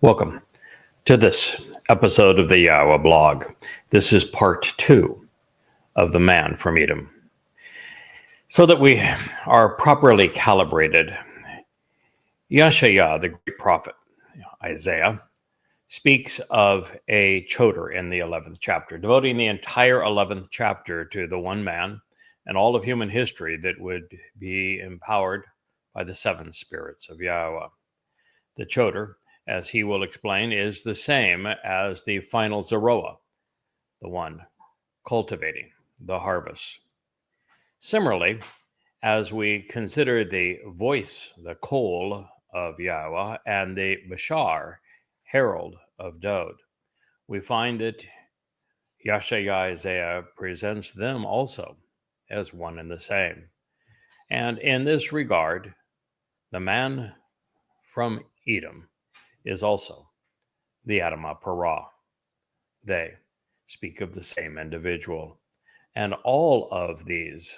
Welcome to this episode of the Yahweh blog. This is part 2 of The Man from Edom. So that we are properly calibrated, Yeshayah, the great prophet, Isaiah, speaks of a choder in the 11th chapter, devoting the entire 11th chapter to the one man and all of human history that would be empowered by the 7 spirits of Yahweh. The choder, as he will explain, is the same as the final Zeroah, the one cultivating the harvest. Similarly, as we consider the voice, the Kol of Yahweh, and the Bashar, herald of Dod, we find that Yeshayah Isaiah presents them also as one and the same. And in this regard, the man from Edom is also the Adamah Parah. They speak of the same individual. And all of these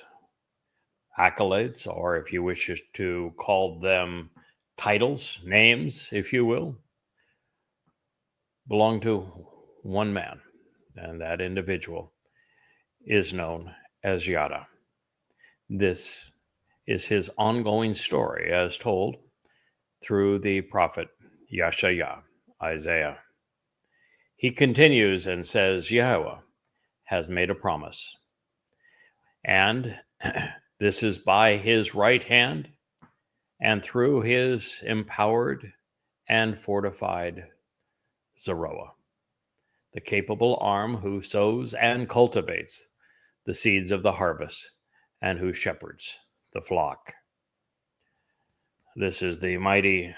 accolades, or if you wish to call them titles, names, if you will, belong to one man. And that individual is known as Yada. This is his ongoing story as told through the prophet Yeshayah, Isaiah. He continues and says, Yahweh has made a promise. And this is by his right hand and through his empowered and fortified Zeroah, the capable arm who sows and cultivates the seeds of the harvest and who shepherds the flock. This is the mighty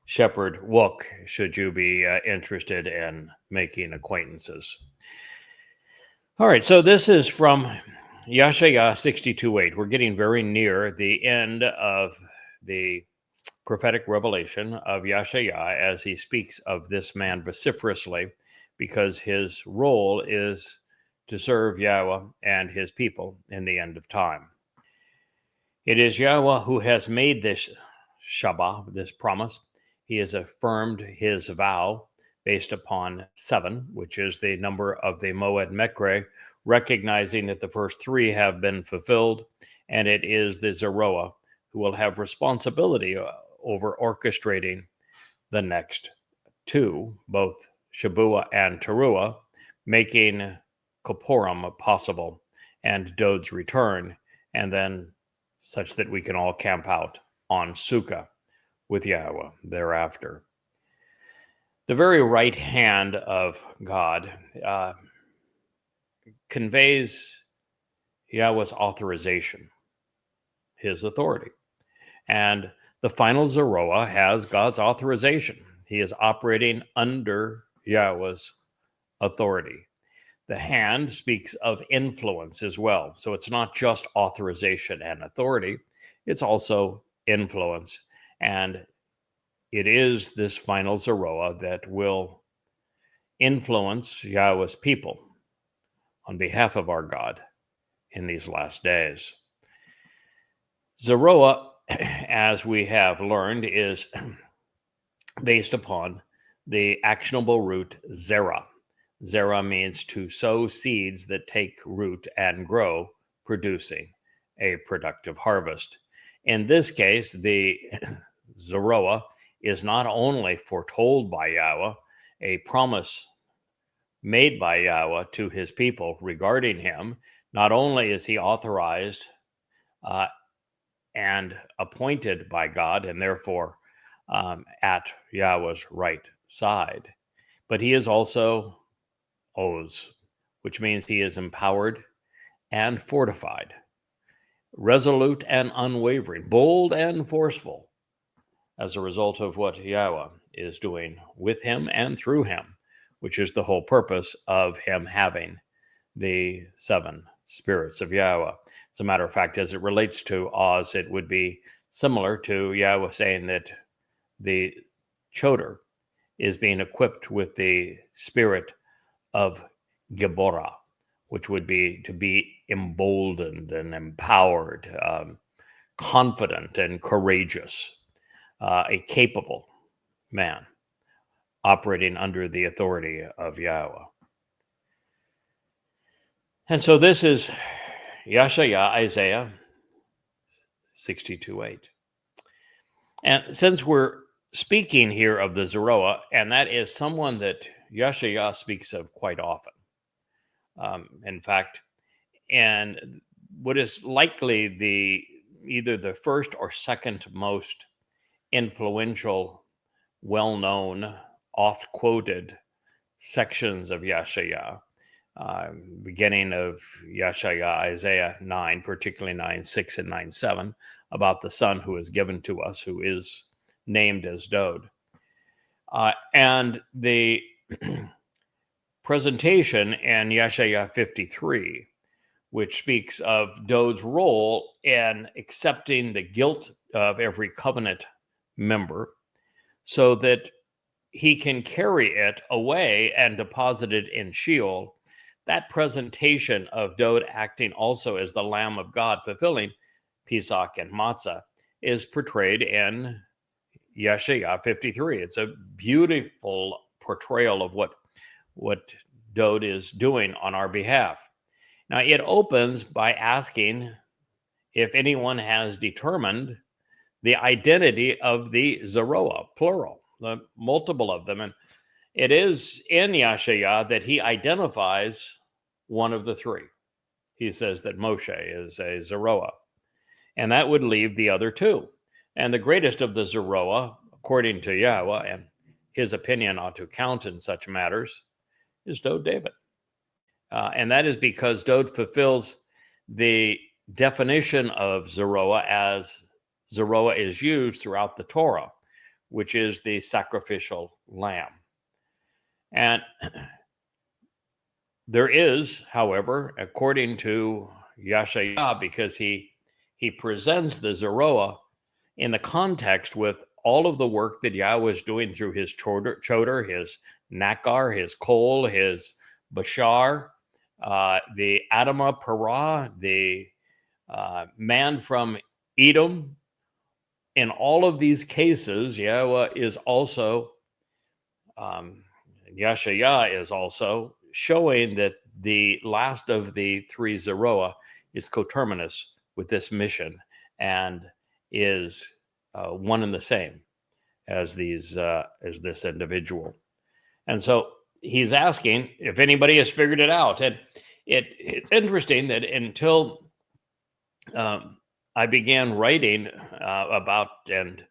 shepherd Wook, should you be interested in making acquaintances. All right, so this is from Yeshayah 62:8. We're getting very near the end of the prophetic revelation of Yeshayah as he speaks of this man vociferously, because his role is to serve Yahweh and his people in the end of time. It is Yahweh who has made this Shabbat, this promise. He has affirmed his vow based upon 7, which is the number of the Moed Mekre, recognizing that the first 3 have been fulfilled, and it is the Zeroah who will have responsibility over orchestrating the next 2, both Shabuah and Teruah, making Kippurim possible and Dod's return, and then such that we can all camp out on Sukkah with Yahweh thereafter. The very right hand of God conveys Yahweh's authorization, his authority. And the final Zeroah has God's authorization. He is operating under Yahweh's authority. The hand speaks of influence as well. So it's not just authorization and authority, it's also influence. And it is this final Zeroah that will influence Yahweh's people on behalf of our God in these last days. Zeroah, as we have learned, is based upon the actionable root zera. Zera means to sow seeds that take root and grow, producing a productive harvest. In this case, the Zeroah is not only foretold by Yahweh, a promise made by Yahweh to his people regarding him. Not only is he authorized and appointed by God, and therefore at Yahweh's right side, but he is also Oz, which means he is empowered and fortified, resolute and unwavering, bold and forceful, as a result of what Yahweh is doing with him and through him, which is the whole purpose of him having the 7 spirits of Yahweh. As a matter of fact, as it relates to Oz, it would be similar to Yahweh saying that the choder is being equipped with the spirit of Geborah, which would be to be emboldened and empowered, confident and courageous, a capable man operating under the authority of Yahweh. And so this is Yeshaya, Isaiah 62:8. And since we're speaking here of the Zeroah, and that is someone that Yeshaya speaks of quite often. In fact, and what is likely either the first or second most influential, well-known, oft-quoted sections of Yeshaya, beginning of Yeshaya, Isaiah 9, particularly 9:6 and 9:7, about the son who is given to us, who is named as Dod. And the presentation in Yeshaya 53, which speaks of Dod's role in accepting the guilt of every covenant member so that he can carry it away and deposit it in Sheol. That presentation of Dod acting also as the Lamb of God, fulfilling Pesach and Matzah, is portrayed in Yeshaya 53. It's a beautiful portrayal of what Dod is doing on our behalf. Now, it opens by asking if anyone has determined the identity of the Zeroah, plural, the multiple of them. And it is in Yeshaya that he identifies one of the three. He says that Moshe is a Zeroah, and that would leave the other two. And the greatest of the Zeroah, according to Yahweh, and his opinion ought to count in such matters, is Dod David. And that is because Dod fulfills the definition of Zeroah as Zeroah is used throughout the Torah, which is the sacrificial lamb. And there is, however, according to Yeshaya, because he presents the Zeroah in the context with all of the work that Yahweh is doing through his Choder, his Nakar, his Kol, his Bashar, the Adamah Parah, the man from Edom. In all of these cases, Yahweh is also, Yeshaya is also showing that the last of the three Zeroah is coterminous with this mission and is one and the same as this individual. And so he's asking if anybody has figured it out. And it's interesting that until I began writing about and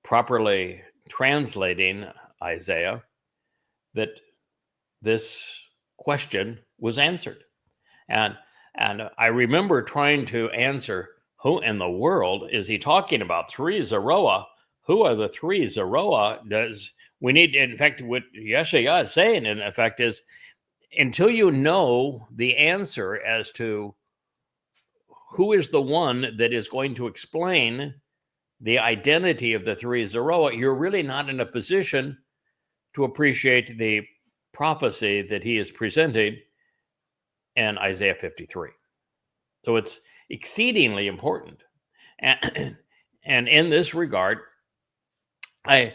properly translating Isaiah, that this question was answered. And I remember trying to answer, who in the world is he talking about? Three Zeroah? Who are the three Zeroah? We need, in fact, what Yeshaya is saying, in effect, is until you know the answer as to who is the one that is going to explain the identity of the three Zeroah, you're really not in a position to appreciate the prophecy that he is presenting in Isaiah 53. So it's exceedingly important. And in this regard, I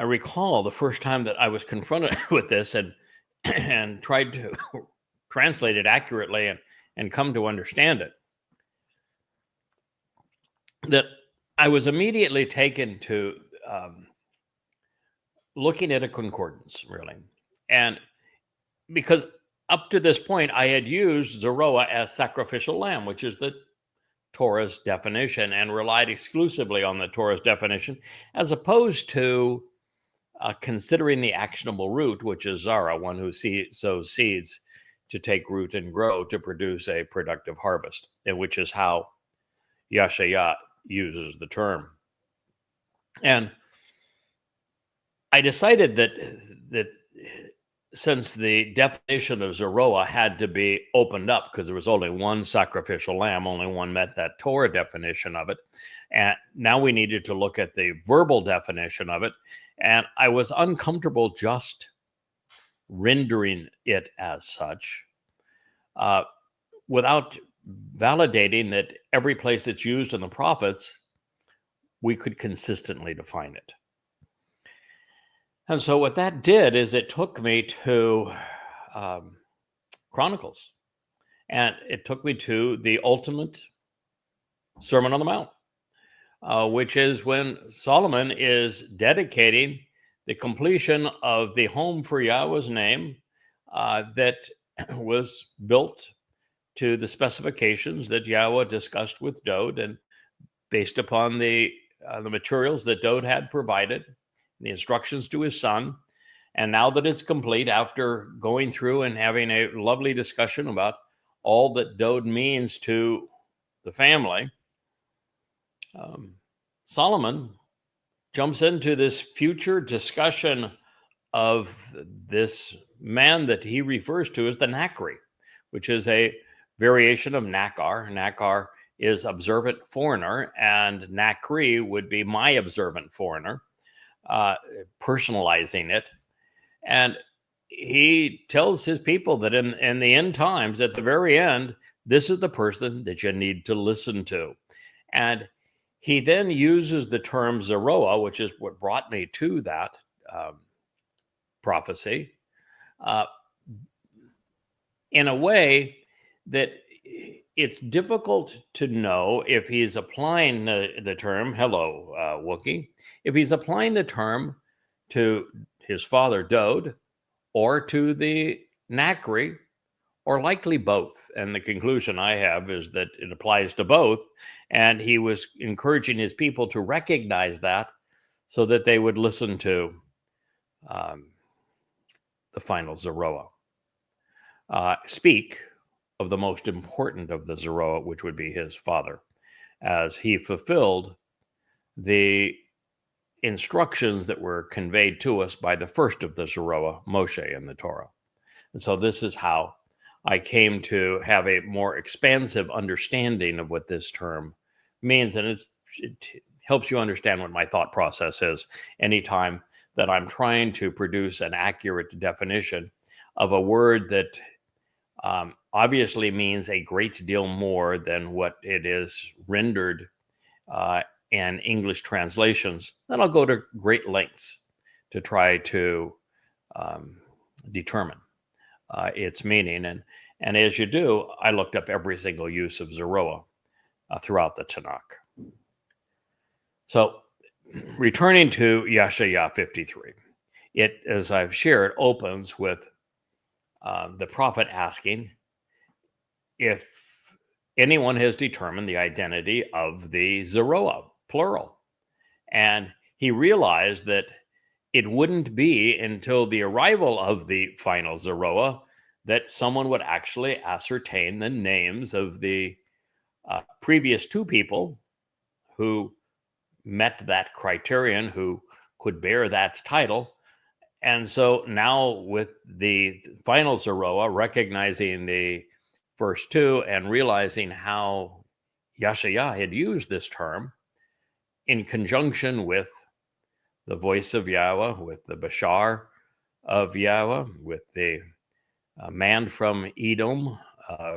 recall the first time that I was confronted with this and tried to translate it accurately and come to understand it, that I was immediately taken to looking at a concordance, really. And because up to this point, I had used Zeroah as sacrificial lamb, which is the Torah's definition, and relied exclusively on the Torah's definition, as opposed to considering the actionable root, which is Zara, one who sows seeds to take root and grow to produce a productive harvest, and which is how Yeshaya uses the term. And I decided that since the definition of Zeroah had to be opened up because there was only one sacrificial lamb, only one met that Torah definition of it, and now we needed to look at the verbal definition of it, and I was uncomfortable just rendering it as such without validating that every place it's used in the prophets, we could consistently define it. And so what that did is it took me to um, Chronicles, and it took me to the ultimate Sermon on the Mount, which is when Solomon is dedicating the completion of the home for Yahweh's name that was built to the specifications that Yahweh discussed with Dode, and based upon the materials that Dode had provided, the instructions to his son. And now that it's complete, after going through and having a lovely discussion about all that Dode means to the family, Solomon jumps into this future discussion of this man that he refers to as the Nakri, which is a variation of Nakar. Nakar is observant foreigner, and Nakri would be my observant foreigner, personalizing it. And he tells his people that in the end times, at the very end, this is the person that you need to listen to. And he then uses the term Zeroah, which is what brought me to that prophecy, in a way that it's difficult to know if he's applying the term, hello, Wookie, if he's applying the term to his father, Dode, or to the Nakri, or likely both. And the conclusion I have is that it applies to both. And he was encouraging his people to recognize that so that they would listen to the final Zeroah. Speak of the most important of the Zeroah, which would be his father, as he fulfilled the instructions that were conveyed to us by the first of the Zeroah, Moshe, in the Torah. And so this is how I came to have a more expansive understanding of what this term means. And it helps you understand what my thought process is anytime that I'm trying to produce an accurate definition of a word that obviously means a great deal more than what it is rendered in English translations. Then I'll go to great lengths to try to determine its meaning. And as you do, I looked up every single use of Zeroah throughout the Tanakh. So returning to Yashaya 53, it, as I've shared, opens with the prophet asking if anyone has determined the identity of the Zeroah, plural. And he realized that it wouldn't be until the arrival of the final Zeroah that someone would actually ascertain the names of the previous two people who met that criterion, who could bear that title. And so now with the final Zeroah, recognizing the first two and realizing how Yashaya had used this term in conjunction with the voice of Yahweh, with the Bashar of Yahweh, with the man from Edom,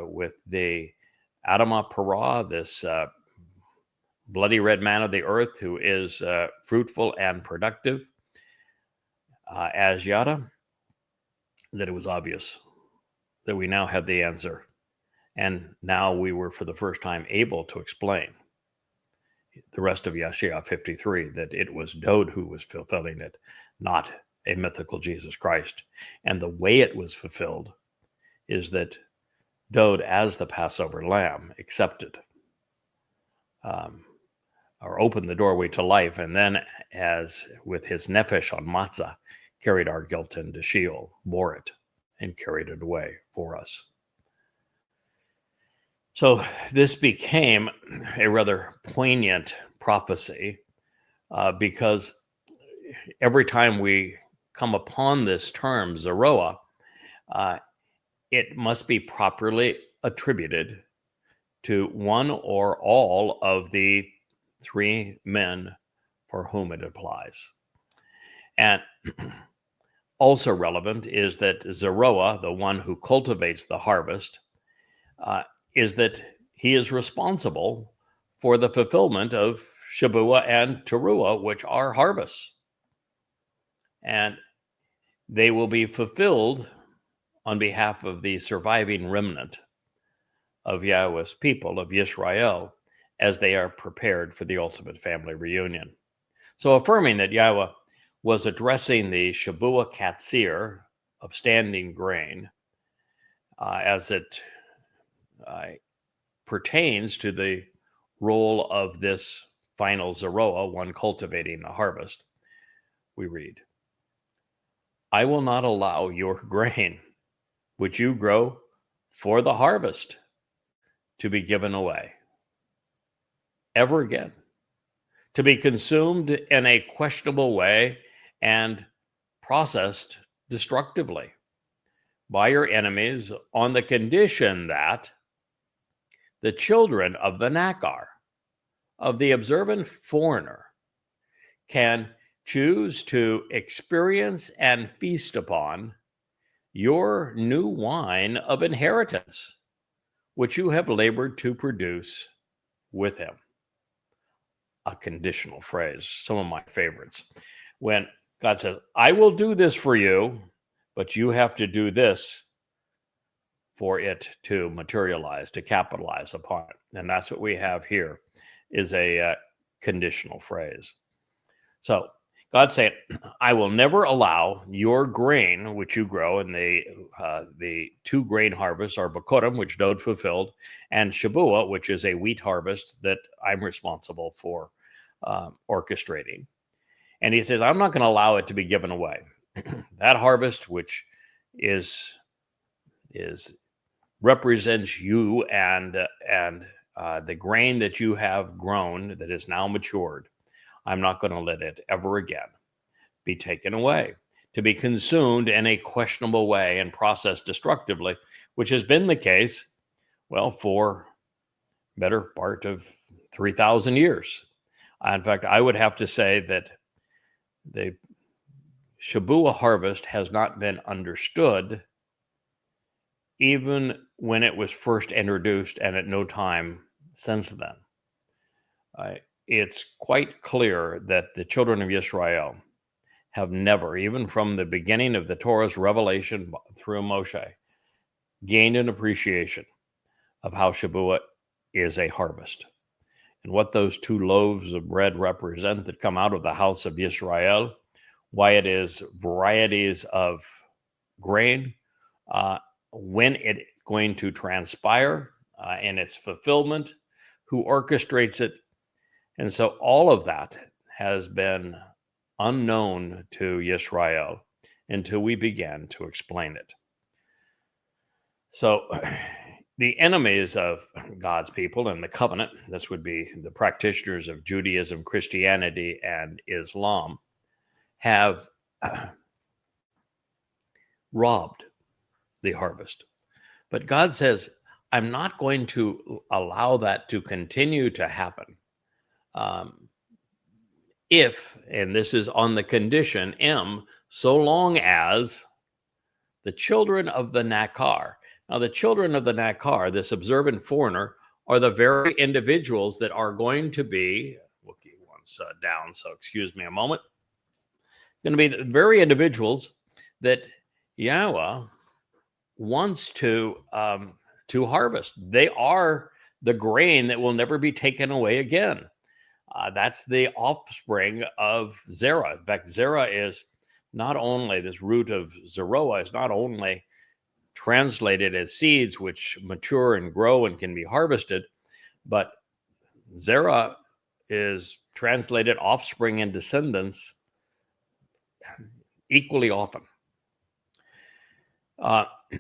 with the Adamah Parah, this bloody red man of the earth who is fruitful and productive as Yada, that it was obvious that we now had the answer. And now we were for the first time able to explain the rest of Yashaya 53, that it was Dode who was fulfilling it, not a mythical Jesus Christ. And the way it was fulfilled is that Dode, as the Passover lamb, accepted or opened the doorway to life, and then as with his nephesh on matzah, carried our guilt into Sheol, bore it, and carried it away for us. So this became a rather poignant prophecy because every time we come upon this term, Zeroah, it must be properly attributed to one or all of the three men for whom it applies. And also relevant is that Zeroah, the one who cultivates the harvest, is that he is responsible for the fulfillment of Shabuah and Teruah, which are harvests. and they will be fulfilled on behalf of the surviving remnant of Yahweh's people, of Yisrael, as they are prepared for the ultimate family reunion. So affirming that Yahweh was addressing the Shavua Katsir of standing grain as it pertains to the role of this final Zeroah, one cultivating the harvest, we read, I will not allow your grain, which you grow for the harvest, to be given away ever again, to be consumed in a questionable way and processed destructively by your enemies on the condition that the children of the Nakar, of the observant foreigner, can choose to experience and feast upon your new wine of inheritance, which you have labored to produce with him. A conditional phrase, some of my favorites. When God says, I will do this for you, but you have to do this for it to materialize, to capitalize upon it. And that's what we have here, is a conditional phrase. So God said, I will never allow your grain, which you grow in the two grain harvests, are Bakurim, which Dode fulfilled, and Shavua, which is a wheat harvest that I'm responsible for orchestrating. And he says, I'm not going to allow it to be given away. That harvest, which is represents you and the grain that you have grown that is now matured, I'm not going to let it ever again be taken away, to be consumed in a questionable way and processed destructively, which has been the case, well, for better part of 3,000 years. In fact, I would have to say that the Shavua harvest has not been understood even when it was first introduced, and at no time since then. It's quite clear that the children of Israel have never, even from the beginning of the Torah's revelation through Moshe, gained an appreciation of how Shavua is a harvest and what those two loaves of bread represent that come out of the house of Israel, why it is varieties of grain, when it's going to transpire in its fulfillment, who orchestrates it. And so all of that has been unknown to Yisrael until we began to explain it. So the enemies of God's people and the covenant, this would be the practitioners of Judaism, Christianity, and Islam, have robbed the harvest. But God says, I'm not going to allow that to continue to happen. If, and this is on the condition M, so long as the children of the Nakar. Now, the children of the Nakar, this observant foreigner, are the very individuals that are going to be, Wookie one's down, so excuse me a moment, going to be the very individuals that Yahweh wants to harvest. They are the grain that will never be taken away again. That's the offspring of Zerah. In fact, Zerah is not only, this root of Zeroah is not only translated as seeds which mature and grow and can be harvested, but Zerah is translated offspring and descendants equally often.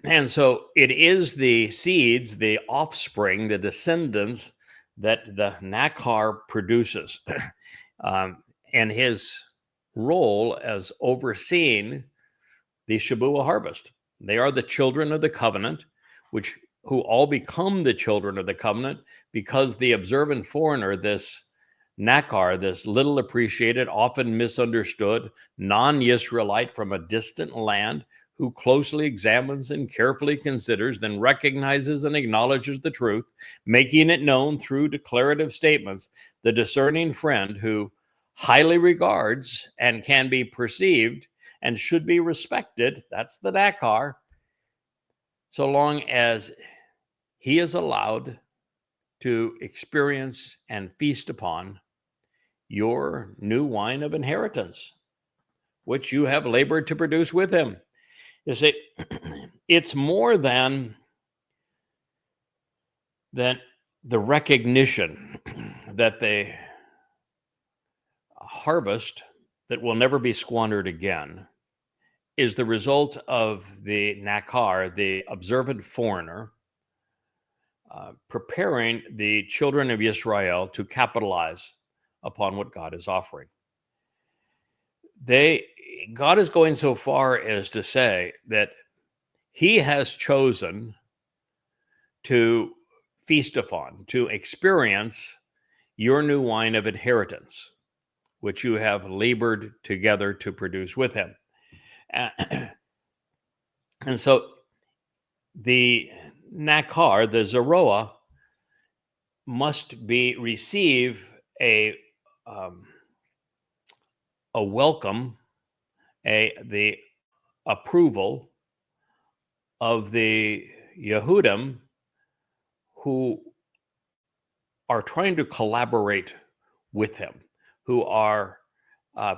And so it is the seeds, the offspring, the descendants that the Nakar produces. And his role as overseeing the Shavua harvest. They are the children of the covenant, who all become the children of the covenant because the observant foreigner, this Nakar, this little appreciated, often misunderstood, non-Yisraelite from a distant land, who closely examines and carefully considers, then recognizes and acknowledges the truth, making it known through declarative statements, the discerning friend who highly regards and can be perceived and should be respected. That's the Nakar, so long as he is allowed to experience and feast upon your new wine of inheritance, which you have labored to produce with him. You see, it's more than the recognition that the harvest that will never be squandered again is the result of the Nakar, the observant foreigner, preparing the children of Israel to capitalize upon what God is offering. God is going so far as to say that he has chosen to feast upon, to experience your new wine of inheritance, which you have labored together to produce with him. And so the Nakar, the Zeroah, must receive a welcome, the approval of the Yehudim who are trying to collaborate with him, who are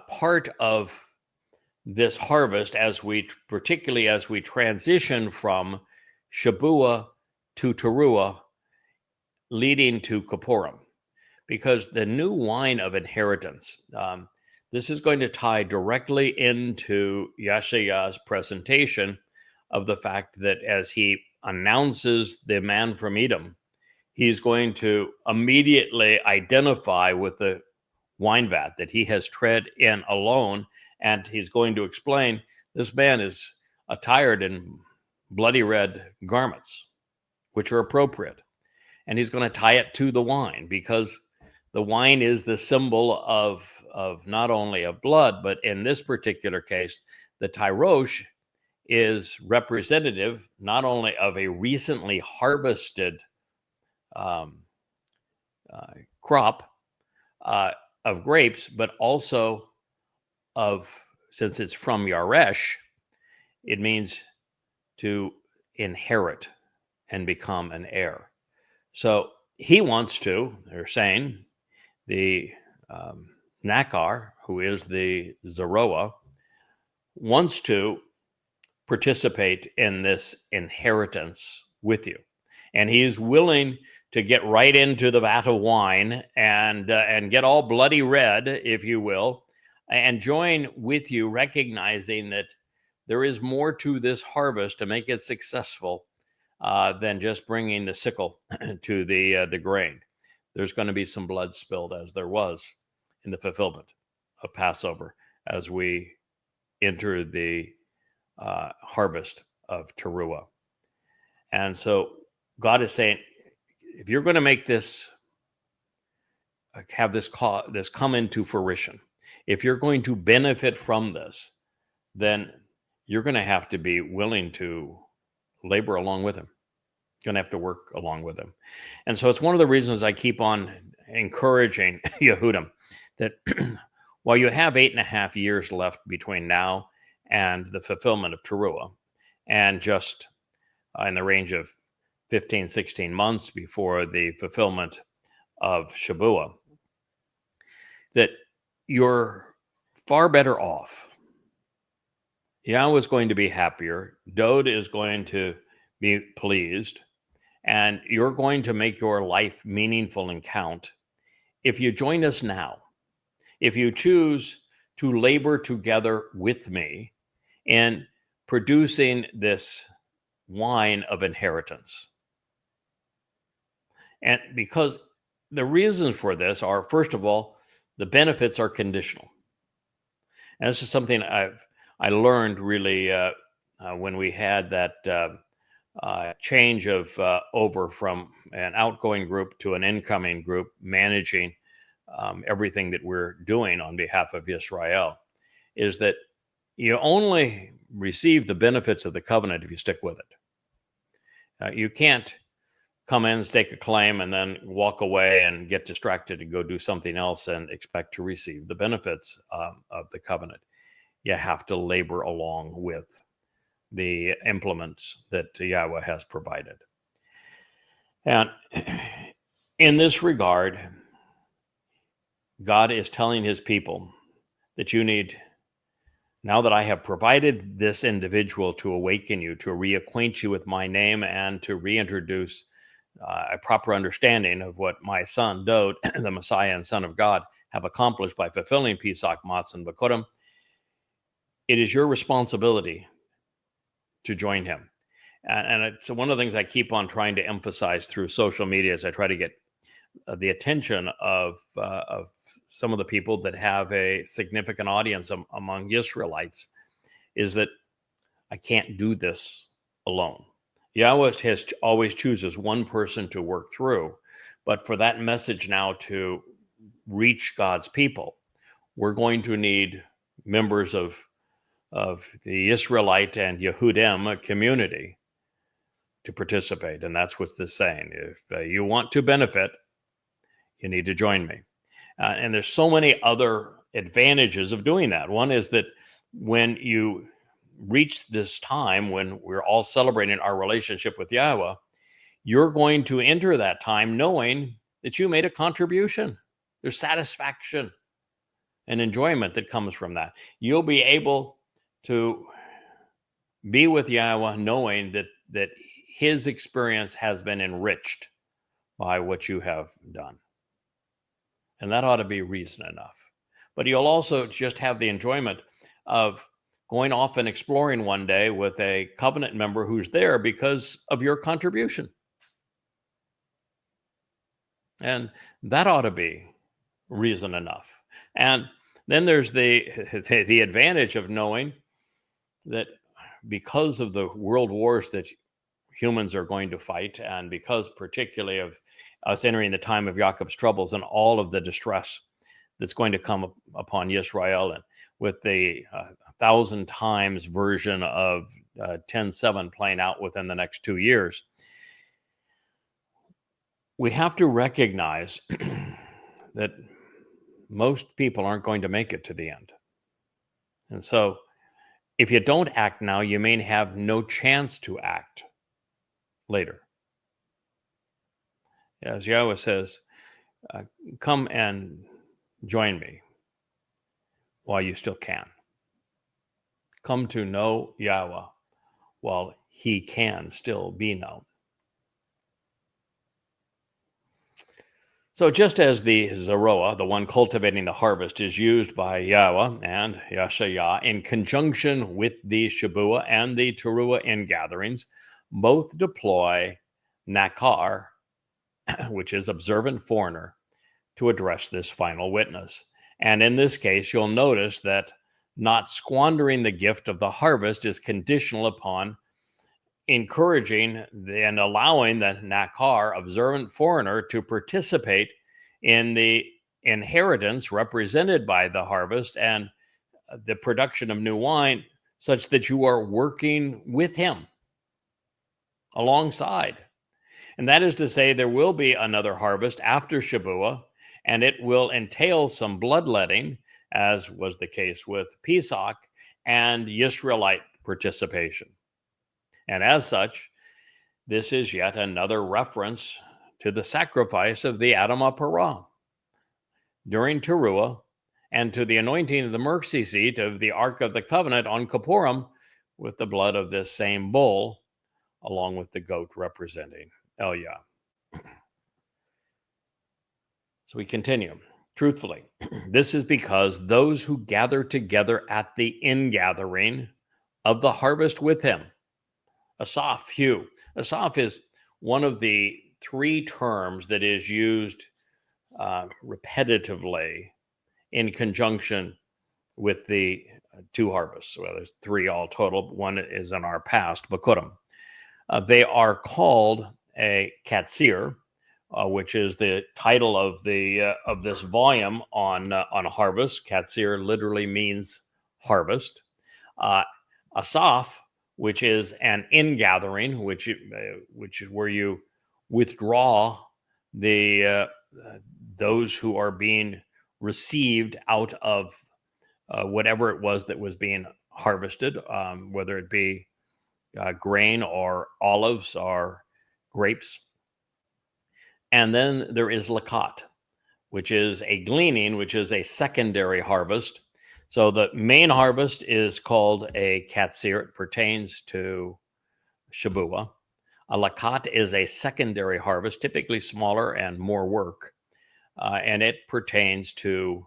part of this harvest particularly as we transition from Shabua to Teruah, leading to Kippurim, because the new wine of inheritance, this is going to tie directly into Yeshaya's presentation of the fact that as he announces the man from Edom, he's going to immediately identify with the wine vat that he has tread in alone, and he's going to explain this man is attired in bloody red garments, which are appropriate. And he's going to tie it to the wine, because the wine is the symbol of not only of blood, but in this particular case, the Tyrosh is representative not only of a recently harvested crop of grapes, but also since it's from Yaresh, it means to inherit and become an heir. So he wants to, they're saying, the Nakar, who is the Zeroah, wants to participate in this inheritance with you. And he's willing to get right into the vat of wine and get all bloody red, if you will, and join with you, recognizing that there is more to this harvest to make it successful than just bringing the sickle to the grain. There's going to be some blood spilled, as there was in the fulfillment of Passover, as we enter the harvest of Teruah. And so God is saying, if you're going to make this, have this come into fruition, if you're going to benefit from this, then you're going to have to be willing to labor along with him. You're going to have to work along with him. And so it's one of the reasons I keep on encouraging Yehudim that while you have 8.5 years left between now and the fulfillment of Teruah, and just in the range of 15, 16 months before the fulfillment of Shabua, that you're far better off. Yahweh is going to be happier. Dode is going to be pleased. And you're going to make your life meaningful and count if you join us now. If you choose to labor together with me in producing this wine of inheritance. And because the reasons for this are, first of all, the benefits are conditional. And this is something I learned really when we had that change of over from an outgoing group to an incoming group, managing everything that we're doing on behalf of Israel, is that you only receive the benefits of the covenant if you stick with it. You can't come in, stake a claim, and then walk away and get distracted and go do something else and expect to receive the benefits of the covenant. you have to labor along with the implements that Yahweh has provided. And in this regard, God is telling his people that you need, now that I have provided this individual to awaken you, to reacquaint you with my name, and to reintroduce a proper understanding of what my son, Dod, the Messiah and Son of God, have accomplished by fulfilling Pesach, Matzah, and Bikurim, it is your responsibility to join him. And it's one of the things I keep on trying to emphasize through social media as I try to get the attention of some of the people that have a significant audience among Israelites, is that I can't do this alone. Yahweh always chooses one person to work through, but for that message now to reach God's people, we're going to need members of the Israelite and Yehudim community to participate. And that's what this is saying. If you want to benefit, you need to join me. And there's so many other advantages of doing that. One is that when you reach this time when we're all celebrating our relationship with Yahweh, you're going to enter that time knowing that you made a contribution. There's satisfaction and enjoyment that comes from that. You'll be able to be with Yahweh knowing that his experience has been enriched by what you have done. And that ought to be reason enough. But you'll also just have the enjoyment of going off and exploring one day with a covenant member who's there because of your contribution. And that ought to be reason enough. And then there's the advantage of knowing that because of the world wars that humans are going to fight, and because particularly of us entering the time of Jacob's troubles and all of the distress that's going to come upon Israel, and with the 1,000 times version of 10:7 playing out within the next 2 years, we have to recognize that most people aren't going to make it to the end. And so if you don't act now, you may have no chance to act later. As Yahweh says, come and join me while you still can. Come to know Yahweh while he can still be known. So just as the Zeroah, the one cultivating the harvest, is used by Yahweh and Yashayah in conjunction with the Shabuah and the Teruah in gatherings, both deploy Nakar, which is observant foreigner, to address this final witness. And in this case, you'll notice that not squandering the gift of the harvest is conditional upon encouraging and allowing the Nakar, observant foreigner, to participate in the inheritance represented by the harvest and the production of new wine, such that you are working with him alongside. And that is to say, there will be another harvest after Shabuah, and it will entail some bloodletting, as was the case with Pesach, and Yisraelite participation. And as such, this is yet another reference to the sacrifice of the Adam Parah during Teruah, and to the anointing of the mercy seat of the Ark of the Covenant on Kippurim with the blood of this same bull, along with the goat representing Eliah. So we continue. Truthfully, this is because those who gather together at the ingathering of the harvest with him, Asaph, Hugh. Asaph is one of the three terms that is used repetitively in conjunction with the two harvests. Well, there's three all total. One is in our past, Bikurim. They are called a katsir, which is the title of this volume on harvest. Katsir literally means harvest. Asaph, which is an ingathering, which is where you withdraw the those who are being received out of whatever it was that was being harvested, whether it be grain or olives or grapes. And then there is lakat, which is a gleaning, which is a secondary harvest. So the main harvest is called a katsir. It pertains to Shabua. A lakat is a secondary harvest, typically smaller and more work, and it pertains to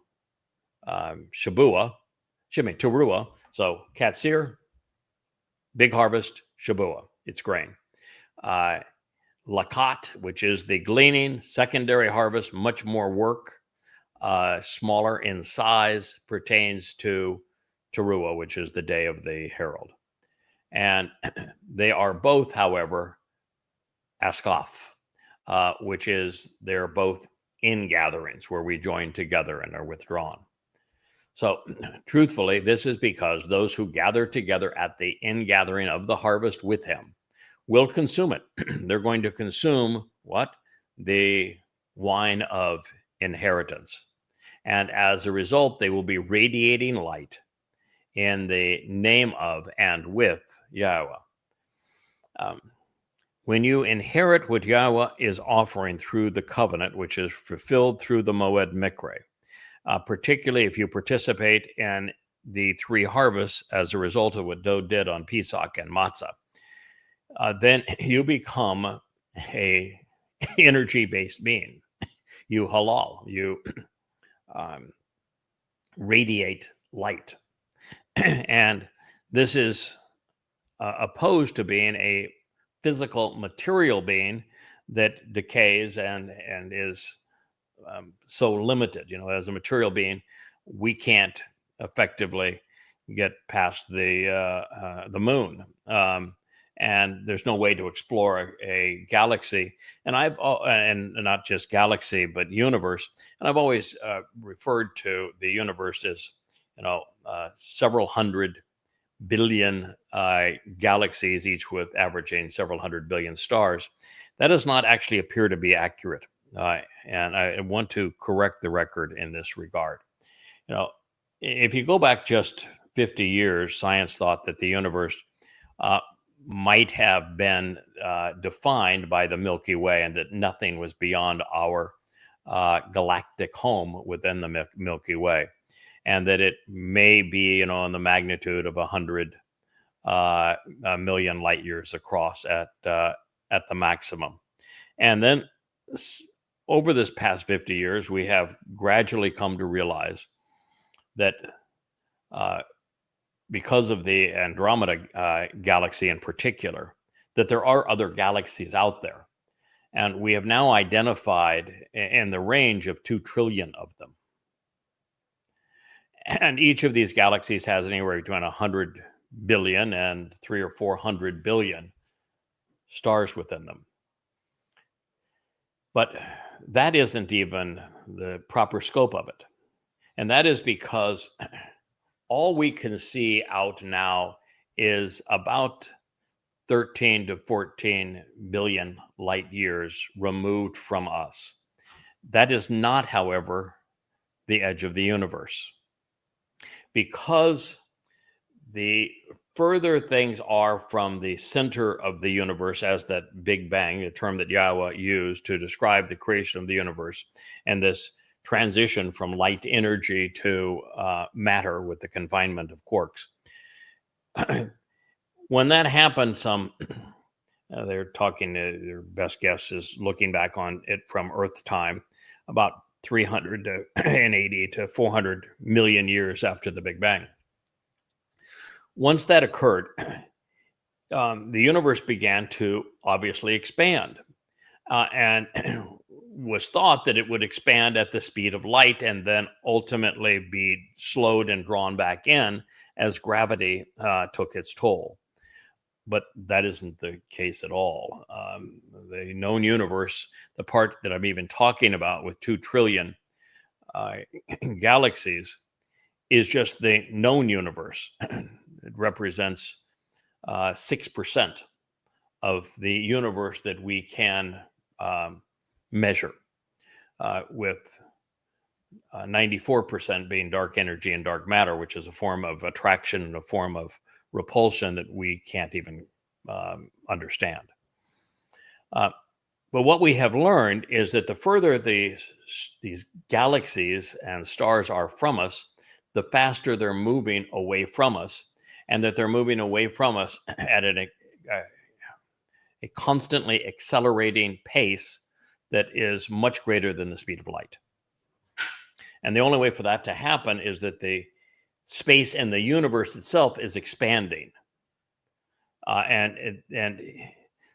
Shabua, Teruah. So katsir, big harvest, Shabua, it's grain. Lakat, which is the gleaning, secondary harvest, much more work, smaller in size, pertains to Teruah, which is the day of the herald. And they are both, however, askaf, which is they're both in gatherings where we join together and are withdrawn. So, truthfully, this is because those who gather together at the ingathering of the harvest with him will consume it. They're going to consume what? The wine of inheritance. And as a result, they will be radiating light in the name of and with Yahweh. When you inherit what Yahweh is offering through the covenant, which is fulfilled through the Moed Mikre, particularly if you participate in the three harvests as a result of what Doe did on Pesach and Matzah, then you become a energy-based being. You halal, you radiate light. And this is opposed to being a physical material being that decays and is so limited. As a material being, we can't effectively get past the moon, and there's no way to explore a galaxy. And and not just galaxy, but universe. And I've always referred to the universe as several hundred billion galaxies, each with averaging several hundred billion stars. That does not actually appear to be accurate. And I want to correct the record in this regard. If you go back just 50 years, science thought that the universe might have been defined by the Milky Way and that nothing was beyond our galactic home within the Milky Way. And that it may be, in the magnitude of 100 million light years across at the maximum. And then over this past 50 years, we have gradually come to realize that because of the Andromeda galaxy in particular, that there are other galaxies out there. And we have now identified in the range of 2 trillion of them. And each of these galaxies has anywhere between 100 billion and 300 or 400 billion stars within them. But that isn't even the proper scope of it. And that is because all we can see out now is about 13 to 14 billion light years removed from us. That is not, however, the edge of the universe. Because the further things are from the center of the universe, as that Big Bang, a term that Yahweh used to describe the creation of the universe, and this transition from light energy to matter with the confinement of quarks. When that happened, they're talking, their best guess is looking back on it from Earth time, about 380 to 400 million years after the Big Bang. Once that occurred, the universe began to obviously expand, and was thought that it would expand at the speed of light and then ultimately be slowed and drawn back in as gravity took its toll. But that isn't the case at all. The known universe, the part that I'm even talking about with 2 trillion galaxies, is just the known universe. It represents 6% of the universe that we can measure with 94% being dark energy and dark matter, which is a form of attraction and a form of repulsion that we can't even understand. But what we have learned is that the further these galaxies and stars are from us, the faster they're moving away from us, and that they're moving away from us at a constantly accelerating pace that is much greater than the speed of light. And the only way for that to happen is that the space and the universe itself is expanding. And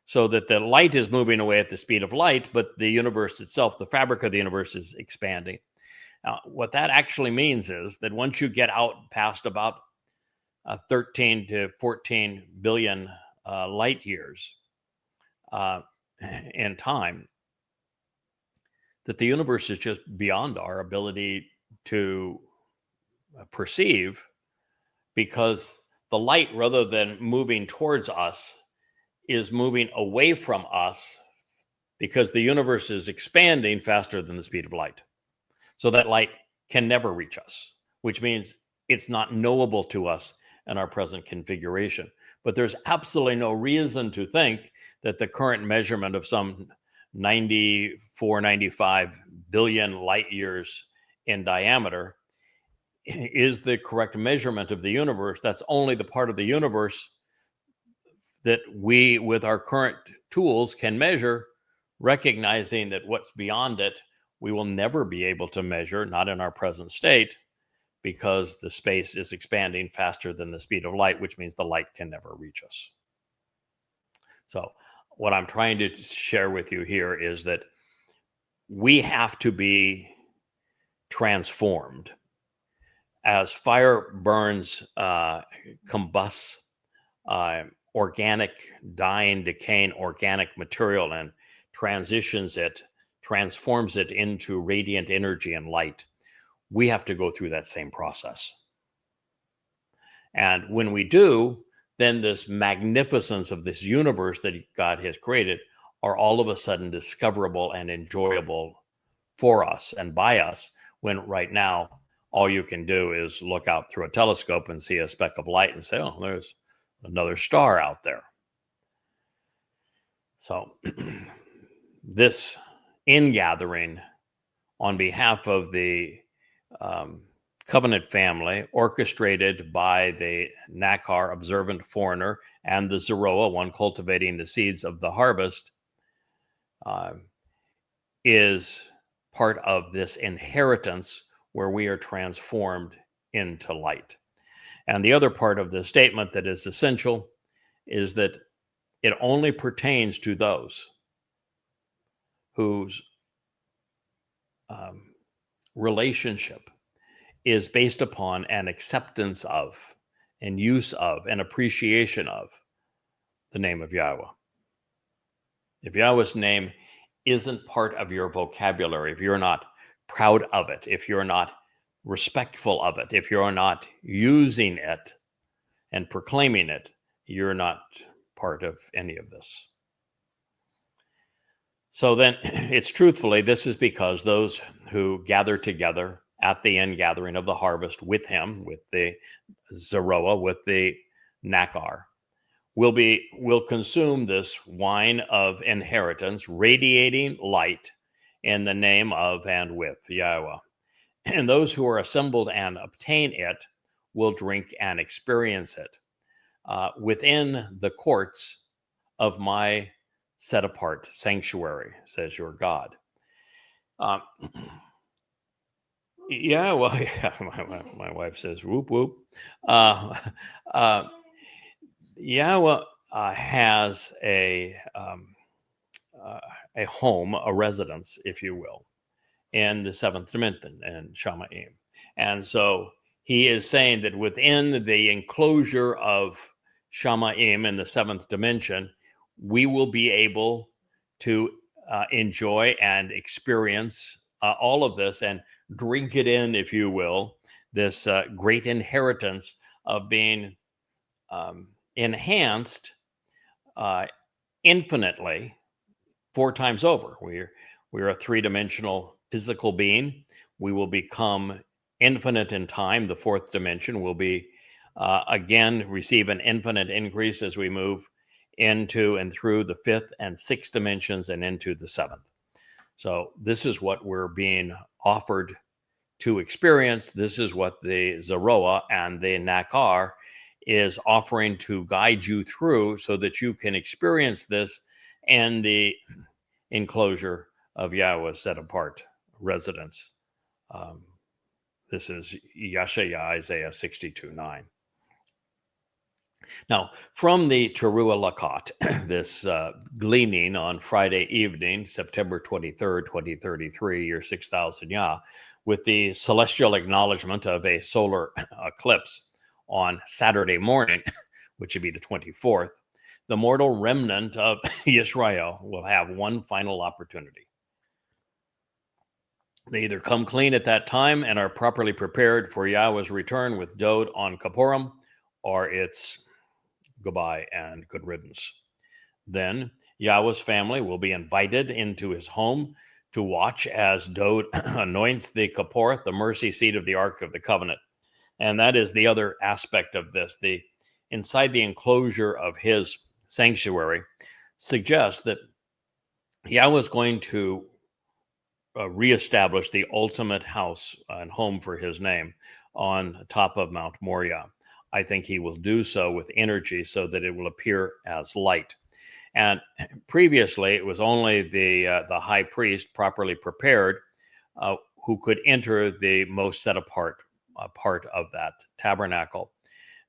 so that the light is moving away at the speed of light, but the universe itself, the fabric of the universe, is expanding. Now, what that actually means is that once you get out past about 13 to 14 billion light years in time, that the universe is just beyond our ability to perceive, because the light, rather than moving towards us, is moving away from us, because the universe is expanding faster than the speed of light. So that light can never reach us, which means it's not knowable to us in our present configuration. But there's absolutely no reason to think that the current measurement of some 94, 95 billion light years in diameter is the correct measurement of the universe. That's only the part of the universe that we, with our current tools, can measure, recognizing that what's beyond it, we will never be able to measure, not in our present state, because the space is expanding faster than the speed of light, which means the light can never reach us. So what I'm trying to share with you here is that we have to be transformed. As fire burns, combusts organic, dying, decaying organic material and transforms it into radiant energy and light, we have to go through that same process. And when we do, then this magnificence of this universe that God has created are all of a sudden discoverable and enjoyable for us and by us, when right now all you can do is look out through a telescope and see a speck of light and say, oh, there's another star out there. So this ingathering on behalf of the covenant family, orchestrated by the Nakar, observant foreigner, and the Zeroa, one cultivating the seeds of the harvest, is part of this inheritance where we are transformed into light. And the other part of the statement that is essential is that it only pertains to those whose relationship is based upon an acceptance of and use of and appreciation of the name of Yahweh. If Yahweh's name isn't part of your vocabulary, if you're not proud of it, if you're not respectful of it, if you're not using it and proclaiming it, you're not part of any of this. So then it's truthfully, this is because those who gather together at the end gathering of the harvest with him, with the Zeroa, with the Nakar, will consume this wine of inheritance, radiating light in the name of and with Yahweh. And those who are assembled and obtain it will drink and experience it within the courts of my set apart sanctuary, says your God. Yeah, my wife says, whoop, whoop. Yahweh has a home, a residence, if you will, in the seventh dimension, in Shamaim. And so he is saying that within the enclosure of Shamaim in the seventh dimension, we will be able to enjoy and experience all of this and drink it in, if you will, this great inheritance of being enhanced infinitely 4 times over. We're a 3-dimensional physical being. We will become infinite in time. The fourth dimension will be, again, receive an infinite increase as we move into and through the fifth and sixth dimensions and into the seventh. So this is what we're being offered to experience. This is what the Zeroa and the Nakar is offering to guide you through so that you can experience this and the enclosure of Yahweh's set apart residence. This is Yeshaya, Isaiah 62:9. Now, from the Teruah Lakot, this gleaning on Friday evening, September 23rd, 2033, year 6000 Yah, with the celestial acknowledgement of a solar eclipse on Saturday morning, which would be the 24th, the mortal remnant of Israel will have one final opportunity. They either come clean at that time and are properly prepared for Yahweh's return with Dode on Kippurim, or it's goodbye and good riddance. Then Yahweh's family will be invited into his home to watch as Dode anoints the Kipporeth, the mercy seat of the Ark of the Covenant. And that is the other aspect of this. Inside the enclosure of his sanctuary suggests that Yahweh is going to reestablish the ultimate house and home for his name on top of Mount Moriah. I think he will do so with energy so that it will appear as light. And previously, it was only the high priest, properly prepared, who could enter the most set apart part of that tabernacle.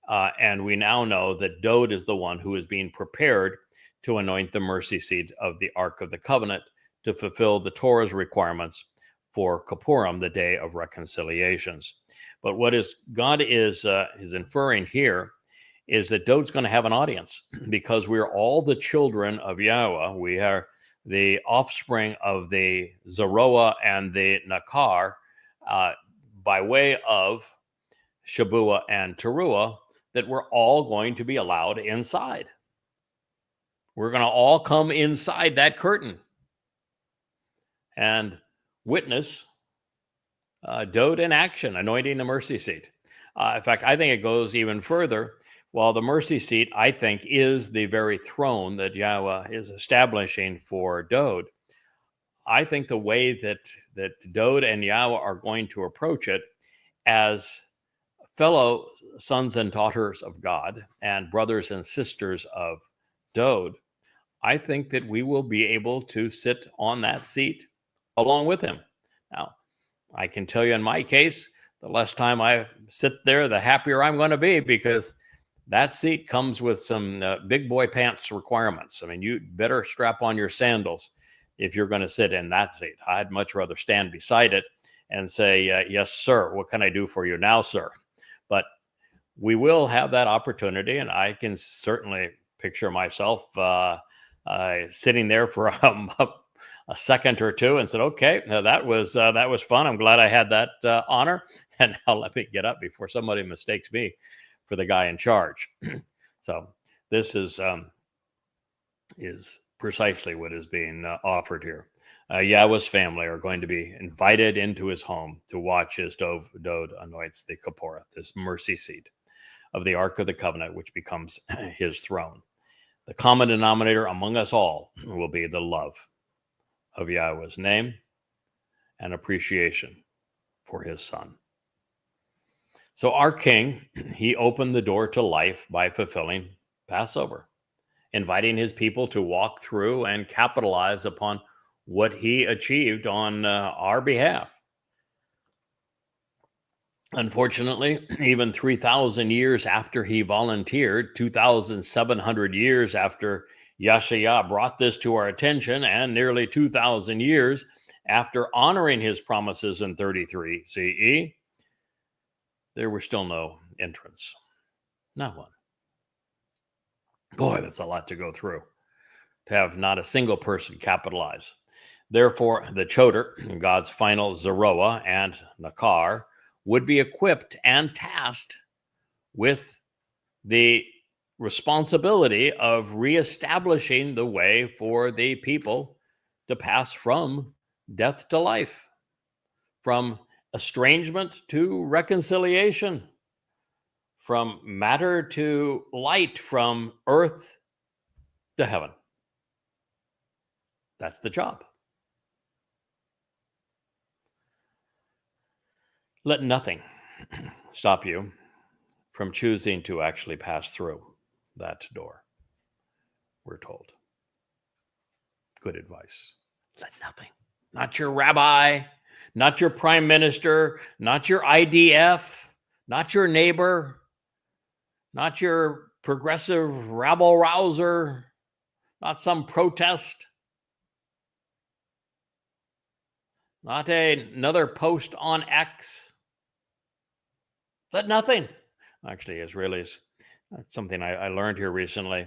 And we now know that Dode is the one who is being prepared to anoint the mercy seat of the Ark of the Covenant to fulfill the Torah's requirements for Kippurim, the day of reconciliations. But what God is inferring here is that Dode's going to have an audience because we're all the children of Yahweh. We are the offspring of the Zeroah and the Nakar by way of Shabuah and Teruah, that we're all going to be allowed inside. We're going to all come inside that curtain and witness Dode in action, anointing the mercy seat. In fact, I think it goes even further. While the mercy seat, I think, is the very throne that Yahweh is establishing for Dode, I think the way that Dode and Yahweh are going to approach it as fellow sons and daughters of God and brothers and sisters of Dode, I think that we will be able to sit on that seat along with him. Now, I can tell you in my case, the less time I sit there, the happier I'm going to be, because that seat comes with some big boy pants requirements. I mean, you better strap on your sandals if you're going to sit in that seat. I'd much rather stand beside it and say, yes, sir, what can I do for you now, sir? But we will have that opportunity, and I can certainly picture myself sitting there for a second or two and said, okay, that was fun. I'm glad I had that honor. And now let me get up before somebody mistakes me for the guy in charge. So this is precisely what is being offered here. Yahweh's family are going to be invited into his home to watch as Dode anoints the Kipporeth, this mercy seat of the Ark of the Covenant, which becomes his throne. The common denominator among us all will be the love of Yahweh's name and appreciation for his son. So our king, he opened the door to life by fulfilling Passover, inviting his people to walk through and capitalize upon what he achieved on our behalf. Unfortunately, even 3,000 years after he volunteered, 2,700 years after Yeshaya brought this to our attention, and nearly 2,000 years after honoring his promises in 33 CE, there were still no entrants. Not one. Boy, that's a lot to go through, to have not a single person capitalize. Therefore, the Choder, God's final Zeroah and Nakar, would be equipped and tasked with the responsibility of reestablishing the way for the people to pass from death to life. from estrangement to reconciliation, from matter to light, from earth to heaven. That's the job. Let nothing stop you from choosing to actually pass through that door, we're told. Good advice. Let nothing, not your rabbi, not your prime minister, not your IDF, not your neighbor, not your progressive rabble rouser, not some protest, not another post on X. Let nothing. Actually, Israelis, that's something I learned here recently.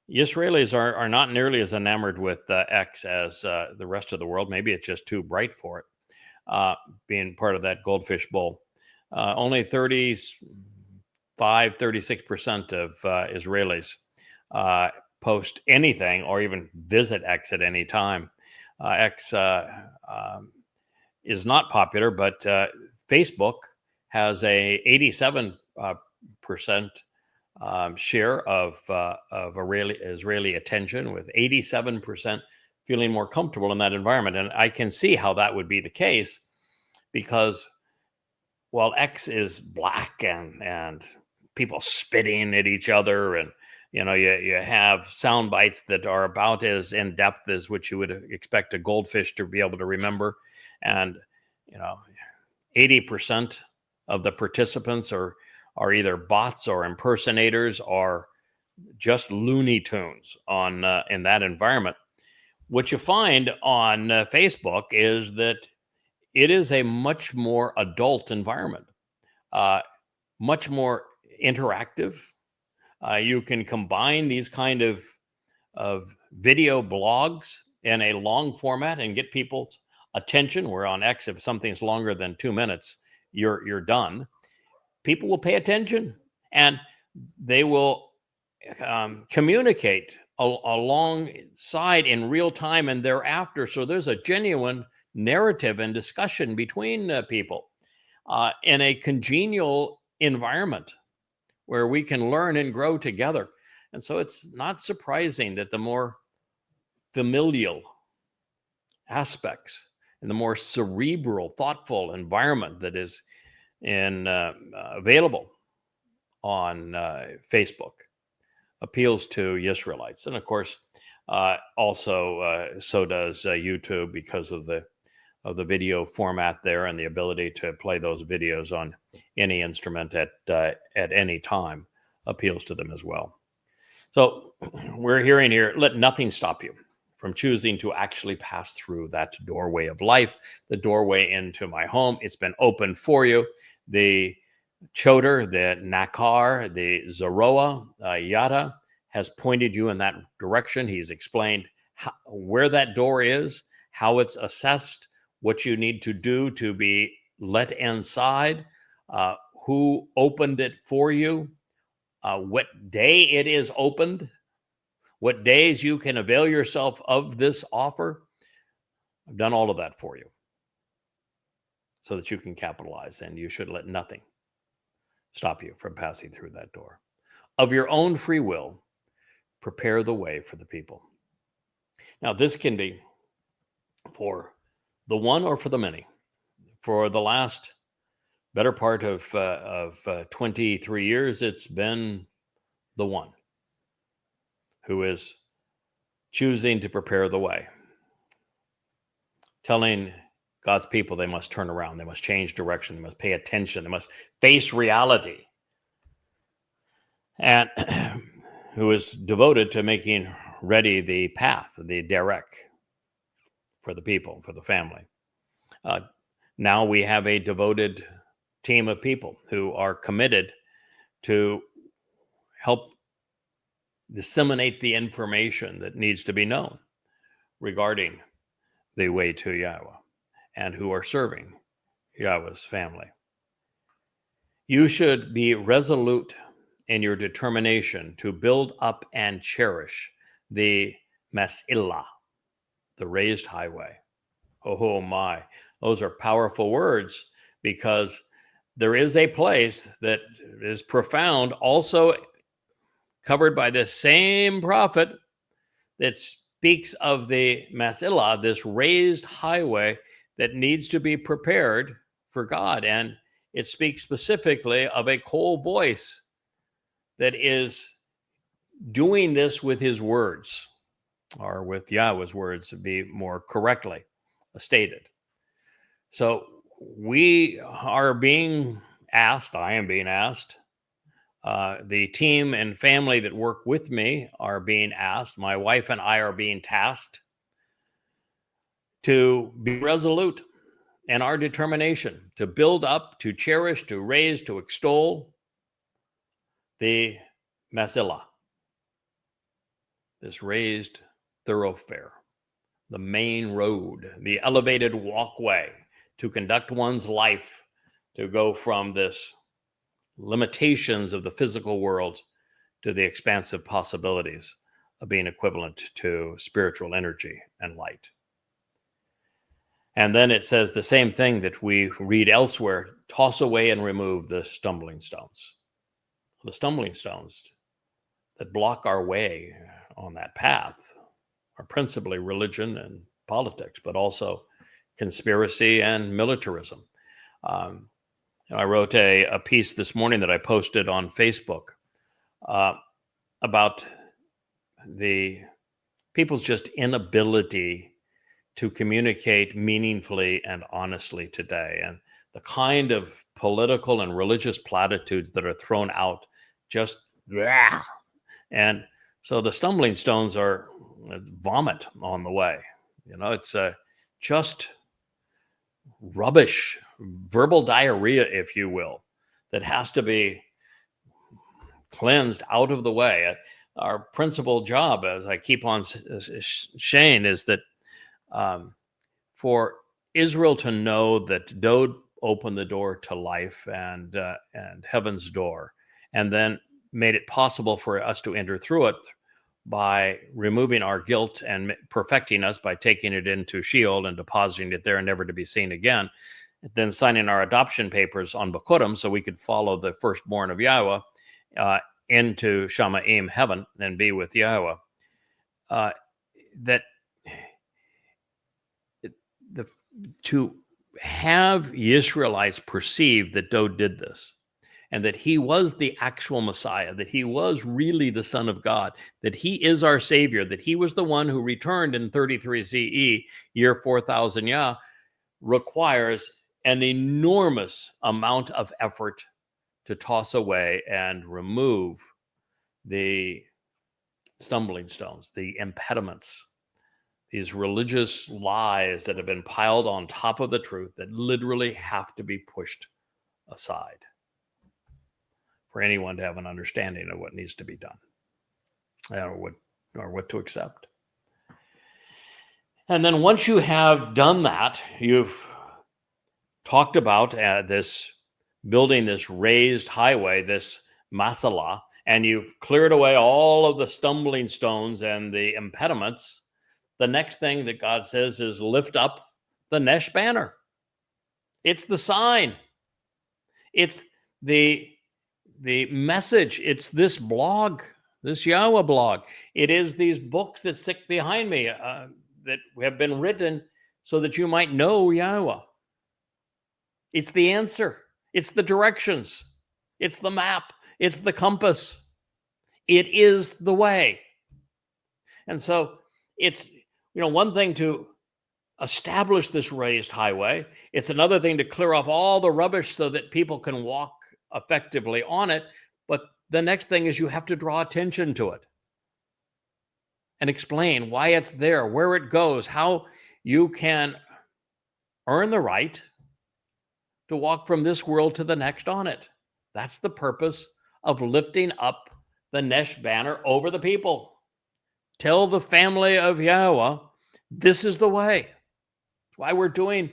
Israelis are not nearly as enamored with X as the rest of the world. Maybe it's just too bright for it, being part of that goldfish bowl. Only 36% of Israelis post anything or even visit X at any time. X is not popular, but Facebook has a 87% share of Israeli attention, with 87% feeling more comfortable in that environment. And I can see how that would be the case, because while X is black and people spitting at each other, and you have sound bites that are about as in depth as what you would expect a goldfish to be able to remember, and 80% of the participants are either bots or impersonators or just Looney Tunes on in that environment. What you find on Facebook is that it is a much more adult environment, much more interactive. You can combine these kind of video blogs in a long format and get people's attention. Where on X, if something's longer than 2 minutes, you're done. People will pay attention, and they will communicate alongside in real time and thereafter. So there's a genuine narrative and discussion between people in a congenial environment where we can learn and grow together. And so it's not surprising that the more familial aspects and the more cerebral, thoughtful environment that is available on Facebook appeals to Israelites. And of course, also so does YouTube, because of the video format there and the ability to play those videos on any instrument at any time appeals to them as well. So we're hearing here, let nothing stop you from choosing to actually pass through that doorway of life, the doorway into my home. It's been opened for you. The Choder, the Nakar, the Zoroa, Yada has pointed you in that direction. He's explained where that door is, how it's assessed, what you need to do to be let inside, who opened it for you, what day it is opened, what days you can avail yourself of this offer. I've done all of that for you so that you can capitalize, and you should let nothing stop you from passing through that door. Of your own free will, prepare the way for the people. Now, this can be for the one or for the many. For the last better part of 23 years, it's been the one who is choosing to prepare the way, telling God's people they must turn around, they must change direction, they must pay attention, they must face reality, and who is devoted to making ready the path, the derek, for the people, for the family. Now we have a devoted team of people who are committed to help disseminate the information that needs to be known regarding the way to Yahweh, and who are serving Yahweh's family. You should be resolute in your determination to build up and cherish the Mesilah, the raised highway, Oh my, those are powerful words, because there is a place that is profound, also covered by this same prophet, that speaks of the Masilah, this raised highway that needs to be prepared for God. And it speaks specifically of a cold voice that is doing this with his words, or with Yahweh's words to be more correctly stated. So we are being asked, I am being asked, the team and family that work with me are being asked, my wife and I are being tasked to be resolute in our determination to build up, to cherish, to raise, to extol the Masilah, this raised thoroughfare, the main road, the elevated walkway to conduct one's life, to go from this limitations of the physical world to the expansive possibilities of being equivalent to spiritual energy and light. And then it says the same thing that we read elsewhere: toss away and remove the stumbling stones. The stumbling stones that block our way on that path are principally religion and politics, but also conspiracy and militarism. I wrote a piece this morning that I posted on Facebook about the people's just inability to communicate meaningfully and honestly today, and the kind of political and religious platitudes that are thrown out, just and so the stumbling stones are vomit on the way. It's just rubbish, verbal diarrhea, if you will, that has to be cleansed out of the way. Our principal job, as I keep on saying, is that for Israel to know that Dode opened the door to life and heaven's door, and then made it possible for us to enter through it by removing our guilt and perfecting us by taking it into Sheol and depositing it there, never to be seen again, then signing our adoption papers on Bakurim so we could follow the firstborn of Yahweh into Shamaim, heaven, and be with Yahweh. To have the Israelites perceive that Dode did this, and that he was the actual Messiah, that he was really the Son of God, that he is our Savior, that he was the one who returned in 33 CE, year 4000 Yah, requires an enormous amount of effort to toss away and remove the stumbling stones, the impediments, these religious lies that have been piled on top of the truth that literally have to be pushed aside for anyone to have an understanding of what needs to be done, or what to accept. And then once you have done that, you've talked about this building this raised highway, this Masilah, and you've cleared away all of the stumbling stones and the impediments. The next thing that God says is lift up the Nesh banner. It's the sign. It's the message. It's this blog, this Yahweh blog. It is these books that sit behind me that have been written so that you might know Yahweh. It's the answer. It's the directions. It's the map. It's the compass. It is the way. And so it's, one thing to establish this raised highway. It's another thing to clear off all the rubbish so that people can walk effectively on it. But the next thing is you have to draw attention to it and explain why it's there, where it goes, how you can earn the right to walk from this world to the next on it. That's the purpose of lifting up the Nesh banner over the people. Tell the family of Yahweh, this is the way. It's why we're doing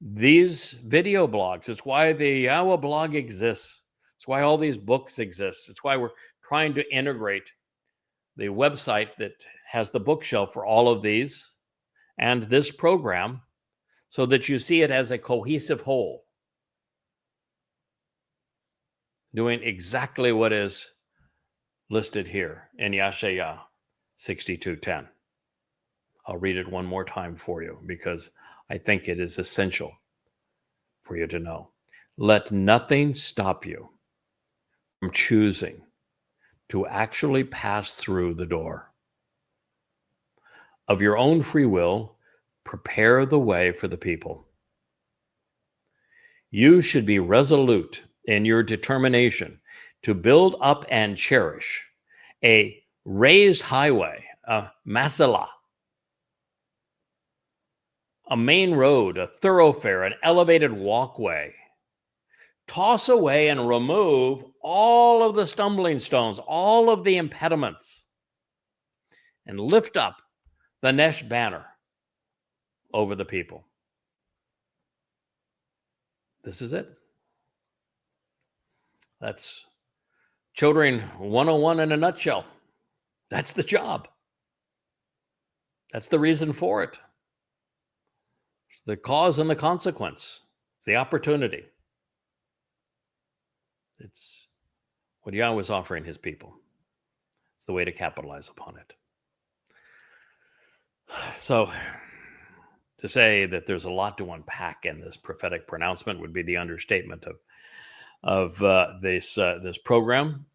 these video blogs. It's why the Yahweh blog exists. It's why all these books exist. It's why we're trying to integrate the website that has the bookshelf for all of these and this program so that you see it as a cohesive whole, doing exactly what is listed here in Yashaya 62:10. I'll read it one more time for you because I think it is essential for you to know. Let nothing stop you from choosing to actually pass through the door. Of your own free will, prepare the way for the people. You should be resolute in your determination to build up and cherish a raised highway, a masala, a main road, a thoroughfare, an elevated walkway. Toss away and remove all of the stumbling stones, all of the impediments, and lift up the Nesh banner over the people. This is it. That's Children 101 in a nutshell. That's the job. That's the reason for it. The cause and the consequence, the opportunity. It's what Yahweh is offering his people. It's the way to capitalize upon it. So, to say that there's a lot to unpack in this prophetic pronouncement would be the understatement of this program.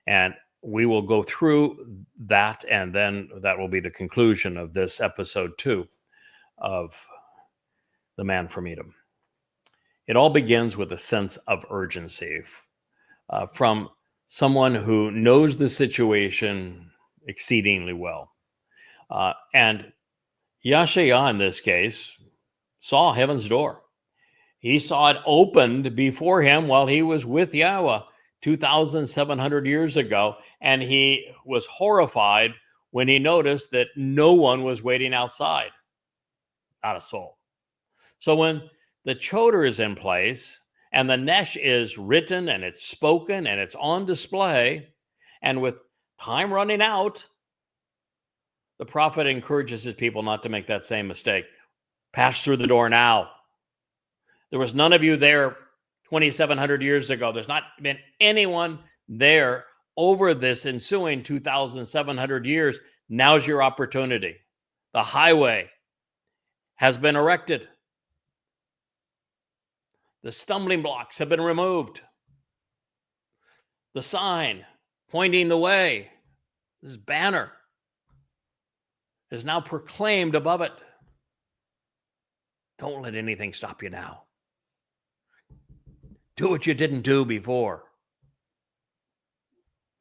And we will go through that, and then that will be the conclusion of this episode 2 of The Man from Edom. It all begins with a sense of urgency from someone who knows the situation exceedingly well. And Yashaya, in this case, saw heaven's door. He saw it opened before him while he was with Yahweh 2,700 years ago, and he was horrified when he noticed that no one was waiting outside, not a soul. So when the Choder is in place and the Nesh is written and it's spoken and it's on display, and with time running out, the prophet encourages his people not to make that same mistake. Pass through the door now. There was none of you there 2,700 years ago. There's not been anyone there over this ensuing 2,700 years. Now's your opportunity. The highway has been erected. The stumbling blocks have been removed. The sign pointing the way, this banner, is now proclaimed above it. Don't let anything stop you now. Do what you didn't do before.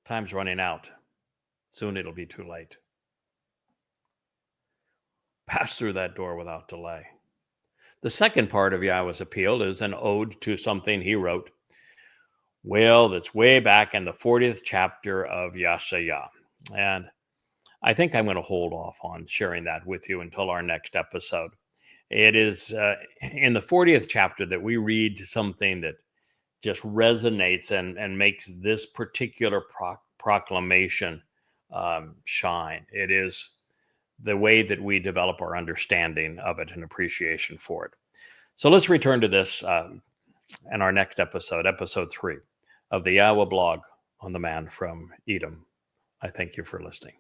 Time's running out. Soon it'll be too late. Pass through that door without delay. The second part of Yahweh's appeal is an ode to something he wrote. Well, that's way back in the 40th chapter of Yashaya. And I think I'm going to hold off on sharing that with you until our next episode. It is in the 40th chapter that we read something that just resonates and makes this particular proclamation shine. It is the way that we develop our understanding of it and appreciation for it. So let's return to this in our next episode, episode 3 of the Yahweh blog on the Man from Edom. I thank you for listening.